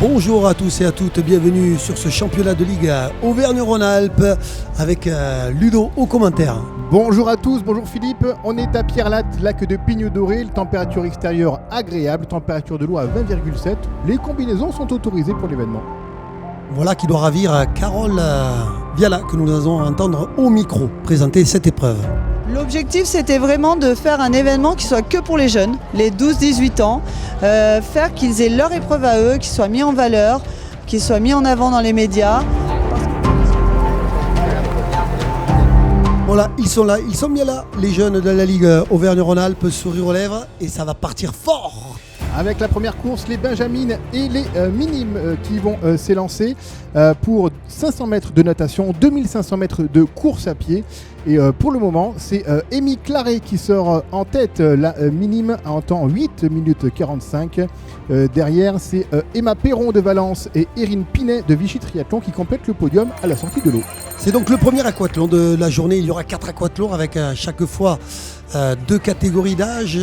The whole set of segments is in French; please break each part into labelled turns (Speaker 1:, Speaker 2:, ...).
Speaker 1: Bonjour à tous et à toutes, bienvenue sur ce championnat de Ligue Auvergne-Rhône-Alpes avec Ludo au commentaire.
Speaker 2: Bonjour à tous, bonjour Philippe, on est à Pierrelatte, lac de Pigne Doré, température extérieure agréable, température de l'eau à 20,7, les combinaisons sont autorisées pour l'événement.
Speaker 1: Voilà qui doit ravir Carole Viala que nous allons entendre au micro présenter cette épreuve.
Speaker 3: L'objectif, c'était vraiment de faire un événement qui soit que pour les jeunes, les 12-18 ans, faire qu'ils aient leur épreuve à eux, qu'ils soient mis en valeur, qu'ils soient mis en avant dans les médias.
Speaker 1: Voilà, ils sont là, ils sont bien là, les jeunes de la Ligue Auvergne-Rhône-Alpes, sourire aux lèvres, et ça va partir fort.
Speaker 2: Avec la première course, les benjamines et les minimes qui vont s'élancer pour 500 mètres de natation, 2500 mètres de course à pied. Et pour le moment, c'est Amy Claret qui sort en tête, la minime en temps 8 minutes 45. Derrière, c'est Emma Perron de Valence et Erin Pinet de Vichy Triathlon qui complètent le podium à la sortie de l'eau.
Speaker 1: C'est donc le premier aquathlon de la journée. Il y aura 4 aquathlons avec chaque fois 2 catégories d'âge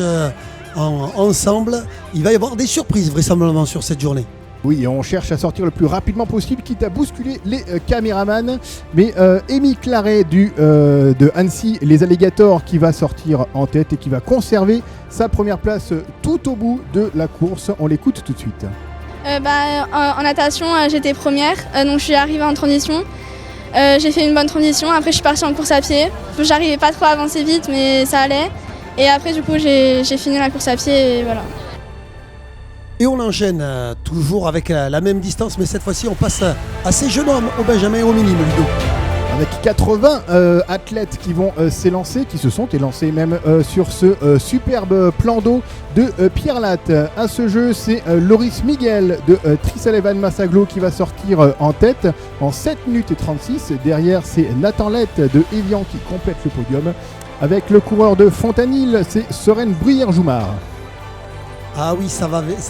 Speaker 1: ensemble. Il va y avoir des surprises vraisemblablement sur cette journée.
Speaker 2: Oui, on cherche à sortir le plus rapidement possible, quitte à bousculer les caméramans. Mais Amy Claret de Annecy, les Alligators, qui va sortir en tête et qui va conserver sa première place tout au bout de la course. On l'écoute tout de suite.
Speaker 4: En natation, j'étais première, donc je suis arrivée en transition. J'ai fait une bonne transition, après je suis partie en course à pied. J'arrivais pas trop à avancer vite, mais ça allait. Et après, du coup, j'ai fini la course à pied et voilà.
Speaker 1: Et on enchaîne toujours avec la même distance, mais cette fois-ci, on passe à ces jeunes hommes, au benjamin et au minime, Ludo.
Speaker 2: Avec 80 athlètes qui vont s'élancer, qui se sont élancés même sur ce superbe plan d'eau de Pierrelatte. À ce jeu, c'est Loris Miguel de Trisalevan Massaglo qui va sortir en tête en 7 minutes et 36. Derrière, c'est Nathan Lett de Evian qui complète le podium. Avec le coureur de Fontanil, c'est Soren Bruyère-Joumard.
Speaker 1: Ah oui, ça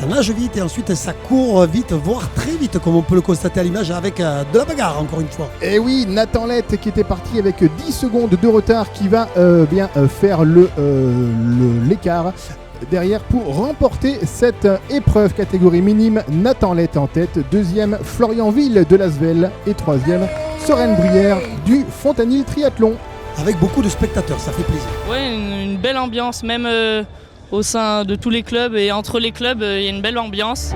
Speaker 1: nage vite et ensuite ça court vite, voire très vite, comme on peut le constater à l'image, avec de la bagarre encore une fois.
Speaker 2: Et oui, Nathan Lett qui était parti avec 10 secondes de retard qui va faire l'écart derrière pour remporter cette épreuve catégorie minime. Nathan Lett en tête, deuxième Florian Ville de Lasvel et troisième Soren Bruyère du Fontanil Triathlon.
Speaker 1: Avec beaucoup de spectateurs, ça fait plaisir.
Speaker 5: Ouais, une belle ambiance, même au sein de tous les clubs et entre les clubs, il y a une belle ambiance.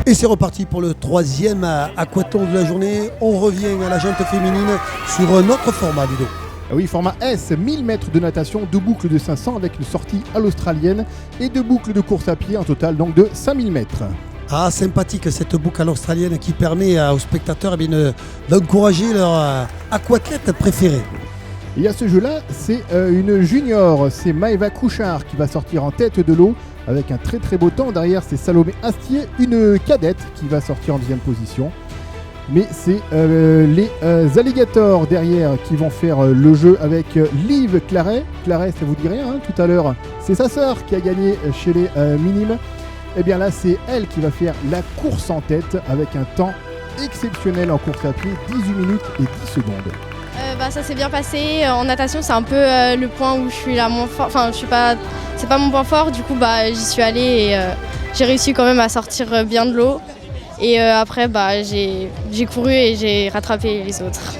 Speaker 1: Et c'est reparti pour le troisième aquathlon de la journée. On revient à la jante féminine sur un autre format, Ludo.
Speaker 2: Oui, format S, 1000 mètres de natation, 2 boucles de 500 avec une sortie à l'australienne et 2 boucles de course à pied, en total donc de 5000 mètres.
Speaker 1: Ah, sympathique cette boucle à l'australienne qui permet aux spectateurs d'encourager leur aquathlète préféré.
Speaker 2: Et à ce jeu-là, c'est une junior, c'est Maëva Couchard qui va sortir en tête de l'eau avec un très très beau temps. Derrière, c'est Salomé Astier, une cadette qui va sortir en deuxième position. Mais c'est les Alligators derrière qui vont faire le jeu avec Liv Claret. Claret, ça vous dit rien, hein, tout à l'heure, c'est sa sœur qui a gagné chez les minimes. Et bien là, c'est elle qui va faire la course en tête avec un temps exceptionnel en course à pied, 18 minutes et 10 secondes.
Speaker 4: Ça s'est bien passé. En natation, c'est un peu le point où je suis là moins fort. Enfin, c'est pas mon point fort. Du coup, j'y suis allée et j'ai réussi quand même à sortir bien de l'eau. Et après, j'ai couru et j'ai rattrapé les autres.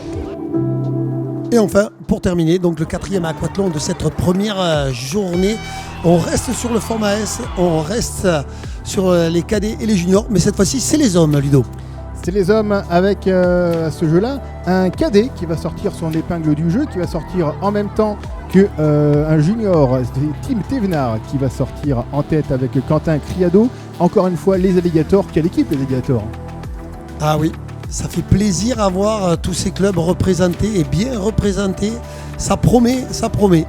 Speaker 1: Et enfin, pour terminer, donc le 4e aquathlon de cette première journée. On reste sur le format S, on reste sur les cadets et les juniors, mais cette fois-ci, c'est les hommes, Ludo.
Speaker 2: C'est les hommes avec à ce jeu-là un cadet qui va sortir son épingle du jeu, qui va sortir en même temps qu'un junior, c'est Tim Thévenard qui va sortir en tête avec Quentin Criado. Encore une fois, les Alligators, quelle équipe les Alligators?
Speaker 1: Ah oui, ça fait plaisir à voir tous ces clubs représentés et bien représentés. Ça promet, ça promet.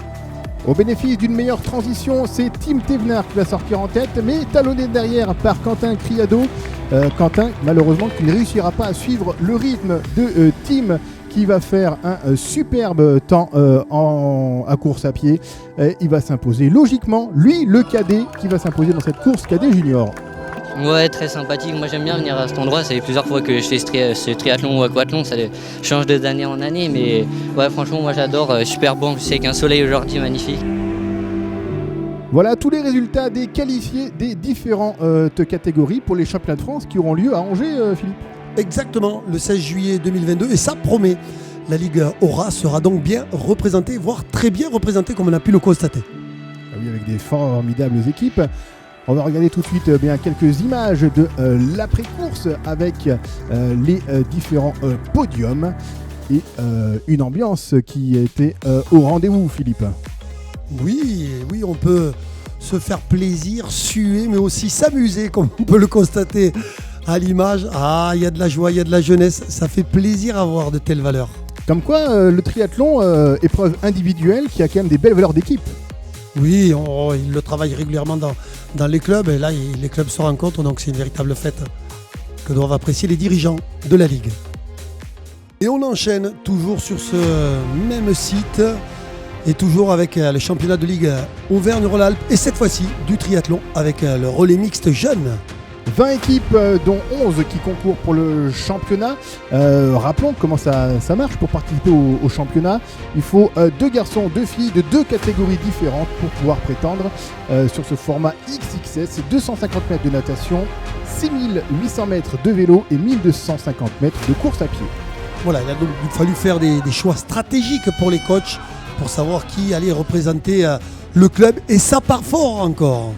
Speaker 2: Au bénéfice d'une meilleure transition, c'est Tim Thévenard qui va sortir en tête, mais talonné derrière par Quentin Criado. Quentin, malheureusement, qui ne réussira pas à suivre le rythme de Tim, qui va faire un superbe temps à course à pied. Il va s'imposer logiquement, lui, le cadet, qui va s'imposer dans cette course cadet junior.
Speaker 6: Ouais, très sympathique. Moi, j'aime bien venir à cet endroit. Ça fait plusieurs fois que je fais ce triathlon ou aquathlon. Ça change d'année en année. Mais ouais, franchement, moi, j'adore. Super bon. C'est qu'un soleil aujourd'hui magnifique.
Speaker 2: Voilà tous les résultats des qualifiés des différentes catégories pour les championnats de France qui auront lieu à Angers, Philippe.
Speaker 1: Exactement, le 16 juillet 2022, et ça promet. La Ligue Aura sera donc bien représentée, voire très bien représentée comme on a pu le constater.
Speaker 2: Ah oui, avec des formidables équipes. On va regarder tout de suite bien quelques images de l'après-course avec les différents podiums et une ambiance qui était au rendez-vous, Philippe.
Speaker 1: Oui, on peut se faire plaisir, suer, mais aussi s'amuser, comme on peut le constater à l'image. Ah, il y a de la joie, il y a de la jeunesse, ça fait plaisir à voir de telles valeurs.
Speaker 2: Comme quoi, le triathlon, épreuve individuelle qui a quand même des belles valeurs d'équipe.
Speaker 1: Oui, il le travaille régulièrement dans les clubs, et là, les clubs se rencontrent, donc c'est une véritable fête que doivent apprécier les dirigeants de la Ligue. Et on enchaîne toujours sur ce même site, et toujours avec le championnat de Ligue Auvergne-Rhône-Alpes, et cette fois-ci du triathlon avec le relais mixte jeune.
Speaker 2: 20 équipes, dont 11 qui concourent pour le championnat. Rappelons comment ça marche pour participer au championnat. Il faut 2 garçons, 2 filles de 2 catégories différentes pour pouvoir prétendre sur ce format XXS. 250 mètres de natation, 6800 mètres de vélo et 1250 mètres de course à pied.
Speaker 1: Voilà, il a donc fallu faire des choix stratégiques pour les coachs pour savoir qui allait représenter le club, et ça part fort encore.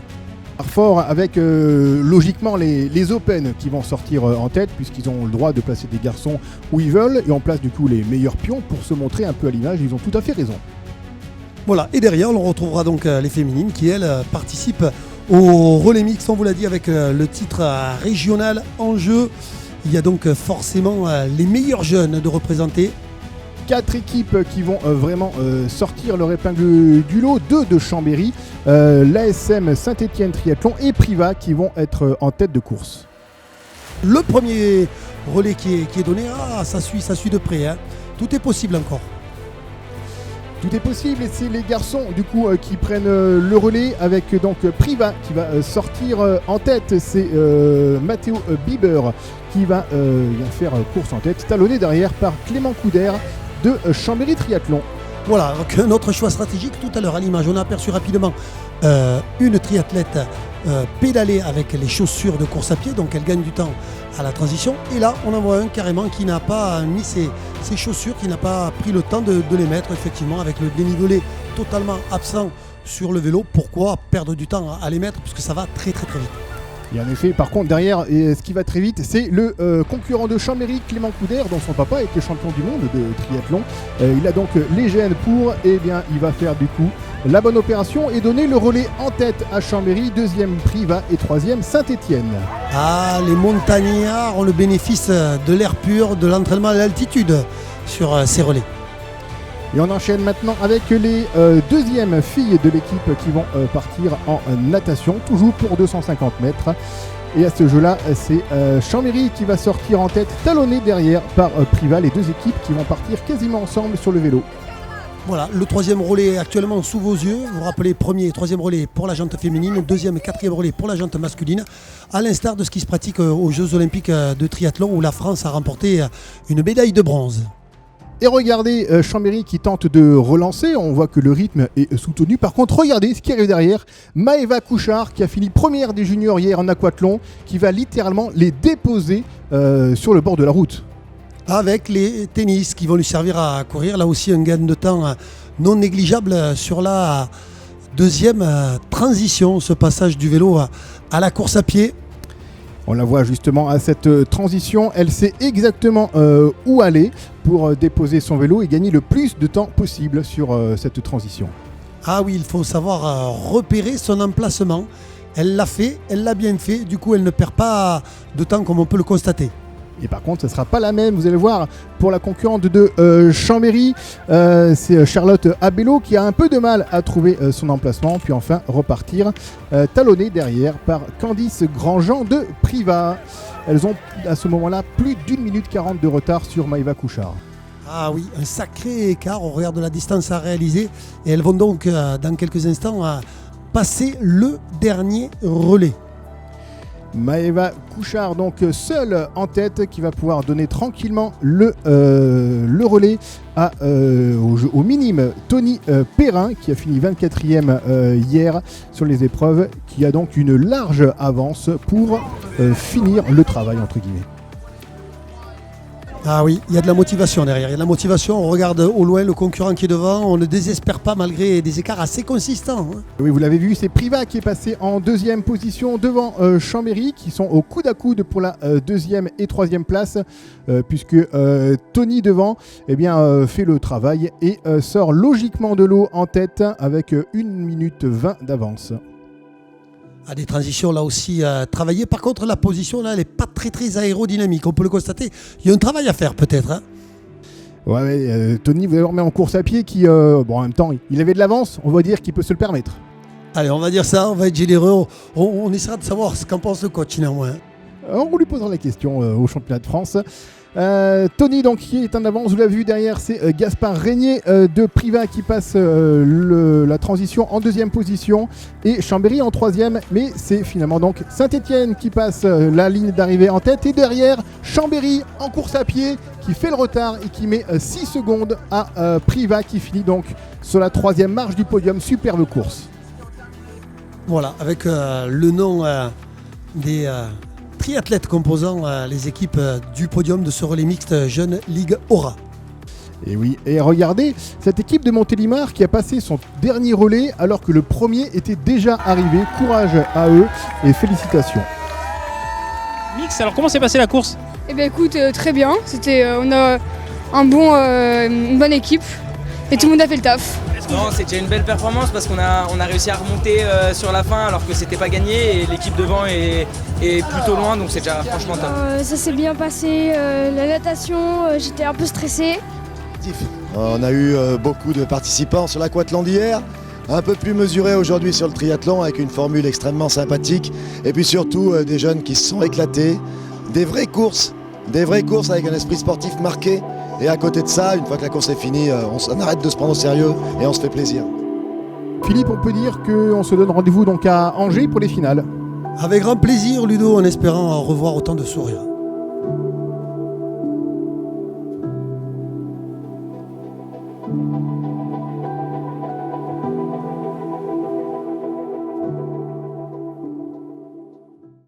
Speaker 2: Fort avec logiquement les Open qui vont sortir en tête, puisqu'ils ont le droit de placer des garçons où ils veulent, et on place du coup les meilleurs pions pour se montrer un peu à l'image. Ils ont tout à fait raison.
Speaker 1: Voilà, et derrière on retrouvera donc les féminines qui elles participent au relais mixte, on vous l'a dit, avec le titre régional en jeu. Il y a donc forcément les meilleurs jeunes de représenter.
Speaker 2: 4 équipes qui vont vraiment sortir leur épingle du lot, 2 de Chambéry, l'ASM Saint-Étienne Triathlon et Priva qui vont être en tête de course.
Speaker 1: Le premier relais qui est donné, ça suit de près, hein. Tout est possible encore.
Speaker 2: Tout est possible, et c'est les garçons du coup qui prennent le relais avec donc Priva qui va sortir en tête. C'est Matteo Bieber qui va faire course en tête, talonné derrière par Clément Couder de Chambéry Triathlon.
Speaker 1: Voilà, donc un autre choix stratégique tout à l'heure à l'image. On a aperçu rapidement une triathlète pédaler avec les chaussures de course à pied, donc elle gagne du temps à la transition. Et là, on en voit un carrément qui n'a pas mis ses chaussures, qui n'a pas pris le temps de les mettre, effectivement, avec le dénivelé totalement absent sur le vélo. Pourquoi perdre du temps à les mettre, puisque ça va très très très vite.
Speaker 2: Et en effet, par contre, derrière, ce qui va très vite, c'est le concurrent de Chambéry, Clément Couder, dont son papa était champion du monde de triathlon. Il a donc les gènes pour, il va faire du coup la bonne opération et donner le relais en tête à Chambéry, 2e Priva et 3e Saint-Étienne.
Speaker 1: Ah, les montagnards ont le bénéfice de l'air pur, de l'entraînement à l'altitude sur ces relais.
Speaker 2: Et on enchaîne maintenant avec les deuxièmes filles de l'équipe qui vont partir en natation, toujours pour 250 mètres. Et à ce jeu-là, c'est Chambéry qui va sortir en tête, talonné derrière par Priva, les 2 équipes qui vont partir quasiment ensemble sur le vélo.
Speaker 1: Voilà, le 3e relais actuellement sous vos yeux. Vous vous rappelez, 1er et 3e relais pour la jante féminine, 2e et 4e relais pour la jante masculine, à l'instar de ce qui se pratique aux Jeux Olympiques de triathlon où la France a remporté une médaille de bronze.
Speaker 2: Et regardez Chambéry qui tente de relancer, on voit que le rythme est soutenu. Par contre, regardez ce qui arrive derrière, Maëva Couchard qui a fini première des juniors hier en aquathlon, qui va littéralement les déposer sur le bord de la route.
Speaker 1: Avec les tennis qui vont lui servir à courir, là aussi un gain de temps non négligeable sur la 2e transition, ce passage du vélo à la course à pied.
Speaker 2: On la voit justement à cette transition, elle sait exactement où aller pour déposer son vélo et gagner le plus de temps possible sur cette transition.
Speaker 1: Ah oui, il faut savoir repérer son emplacement. Elle l'a fait, elle l'a bien fait, du coup elle ne perd pas de temps comme on peut le constater.
Speaker 2: Et par contre, ce ne sera pas la même, vous allez voir, pour la concurrente de Chambéry. C'est Charlotte Abello qui a un peu de mal à trouver son emplacement, puis enfin repartir talonnée derrière par Candice Grandjean de Priva. Elles ont à ce moment-là plus d'1 minute 40 de retard sur Maëva Couchard.
Speaker 1: Ah oui, un sacré écart au regard de la distance à réaliser. Et elles vont donc dans quelques instants passer le dernier relais.
Speaker 2: Maëva Couchard, donc seule en tête, qui va pouvoir donner tranquillement le relais au minime Tony Perrin, qui a fini 24e hier sur les épreuves, qui a donc une large avance pour finir le travail, entre guillemets.
Speaker 1: Ah oui, il y a de la motivation derrière. Il y a de la motivation. On regarde au loin le concurrent qui est devant. On ne désespère pas malgré des écarts assez consistants.
Speaker 2: Oui, vous l'avez vu, c'est Priva qui est passé en deuxième position devant Chambéry, qui sont au coude à coude pour la deuxième et troisième place, puisque Tony devant fait le travail et sort logiquement de l'eau en tête avec 1 minute 20 d'avance.
Speaker 1: À des transitions là aussi travaillées. Par contre, la position là, elle n'est pas très aérodynamique. On peut le constater. Il y a un travail à faire peut-être.
Speaker 2: Tony vous remet en course à pied qui, en même temps, il avait de l'avance. On va dire qu'il peut se le permettre.
Speaker 1: Allez, on va dire ça. On va être généreux. On essaiera de savoir ce qu'en pense le coach néanmoins.
Speaker 2: On lui posera la question au championnat de France. Tony donc qui est en avance, vous l'avez vu derrière, c'est Gaspard Régnier de Priva qui passe la transition en deuxième position et Chambéry en troisième, mais c'est finalement donc Saint-Etienne qui passe la ligne d'arrivée en tête et derrière Chambéry en course à pied qui fait le retard et qui met 6 secondes à Priva qui finit donc sur la troisième marche du podium. Superbe course.
Speaker 1: Voilà, avec le nom des triathlètes composant les équipes du podium de ce relais mixte Jeune Ligue Aura.
Speaker 2: Et oui, et regardez cette équipe de Montélimar qui a passé son dernier relais alors que le premier était déjà arrivé. Courage à eux et félicitations.
Speaker 7: Mix, alors comment s'est passée la course ?
Speaker 8: Eh bien écoute, très bien. On a une bonne équipe et tout le monde a fait le taf.
Speaker 9: Non, c'était une belle performance parce qu'on a réussi à remonter sur la fin alors que c'était pas gagné et l'équipe devant est plutôt loin, donc c'est déjà franchement top.
Speaker 10: Ça s'est bien passé, la natation, j'étais un peu stressé.
Speaker 11: On a eu beaucoup de participants sur l'aquathlon d'hier, un peu plus mesurés aujourd'hui sur le triathlon avec une formule extrêmement sympathique et puis surtout des jeunes qui se sont éclatés, des vraies courses avec un esprit sportif marqué. Et à côté de ça, une fois que la course est finie, on arrête de se prendre au sérieux et on se fait plaisir.
Speaker 2: Philippe, on peut dire qu'on se donne rendez-vous donc à Angers pour les finales.
Speaker 1: Avec grand plaisir, Ludo, en espérant revoir autant de sourires.